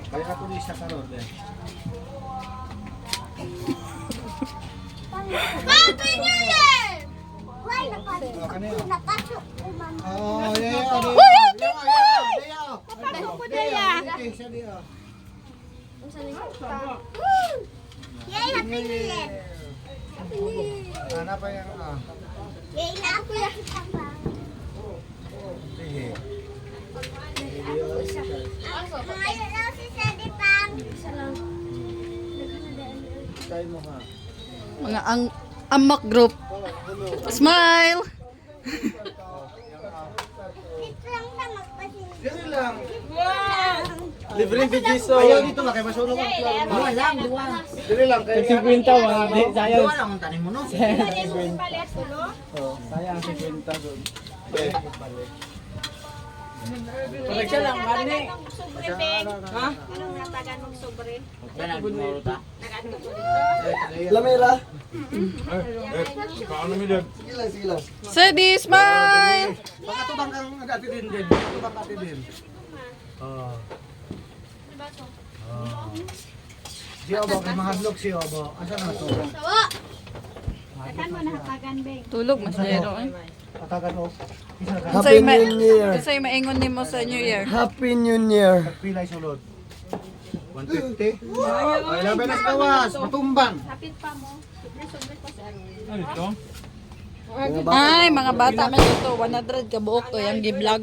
Kaya ka tuloy sa karon eh. Happy New Year! Why Napasok ko, mama. Oh, yeah. Napasok ko daya. Yay, Happy New Year! Happy New Year! Ano pa yan? Yay na ako yung Sige. Ngayon lang si Sadie Pang. Try mo ha. Mga amak group. Smile! Dito lang na magpasin. Dito lang. Libreng bigiso. Ayaw dito ba? Kaya masulong ang klaro mo. Duwa lang, duwa. Dito lang. Kaya 50 wala di sayang. Duwa lang ang tanim mo, no? Oh, sayang 50 doon. Pag siya lang, mani. Ha? Anong natagan mong sobre? Yan ang gumuro ta. Lamela. Sige lang. Sadie, smile! Baka tubang kang dati din. Tubang dati din. Oh. Si Obo, kay mga vlog si Obo. Asa na to? Takan mo nahatagan, Beng. Tulog, mas zero eh. Patagan o. Happy New Year. Kasi maingon ni mo sa New Year. Happy New Year. Pilay sulod. 150. Ay, laban na sa kawas. Matumbang. Kapit pa mo. Sobre pa sa ano. Ano ito? Ay, mga bata may ito. 100 ka buok to. Yung gi-vlog.